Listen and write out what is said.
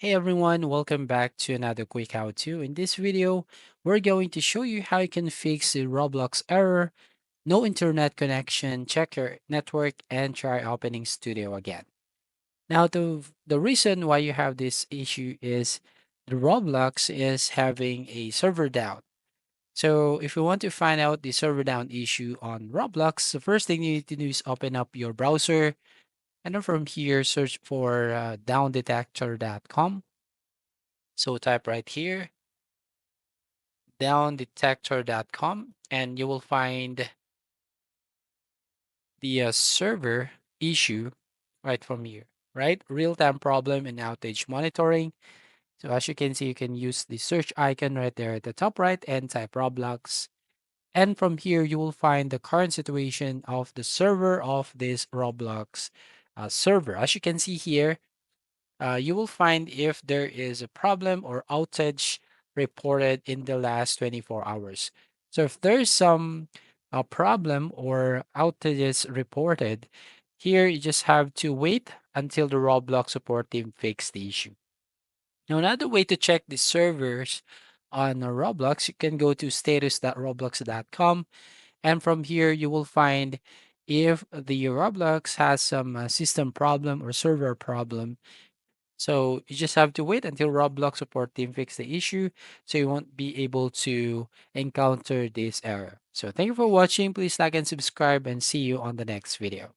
Hey everyone, welcome back to another quick how-to. In this video, we're going to show you how you can fix the Roblox error, no internet connection, check your network, and try opening Studio again. Now, the reason why you have this issue is the Roblox is having a server down. So if you want to find out the server down issue on Roblox, the first thing you need to do is open up your browser, and then from here, search for downdetector.com. So type right here downdetector.com and you will find the server issue right from here, right? Real-time problem and outage monitoring. So as you can see, you can use the search icon right there at the top right and type Roblox. And from here, you will find the current situation of the server of this Roblox server. As you can see here, you will find if there is a problem or outage reported in the last 24 hours. So if there's some problem or outages reported, here you just have to wait until the Roblox support team fix the issue. Now, another way to check the servers on Roblox, you can go to status.roblox.com, and from here you will find if the Roblox has some system problem or server problem. So you just have to wait until Roblox support team fix the issue so you won't be able to encounter this error. So thank you for watching. Please like and subscribe and see you on the next video.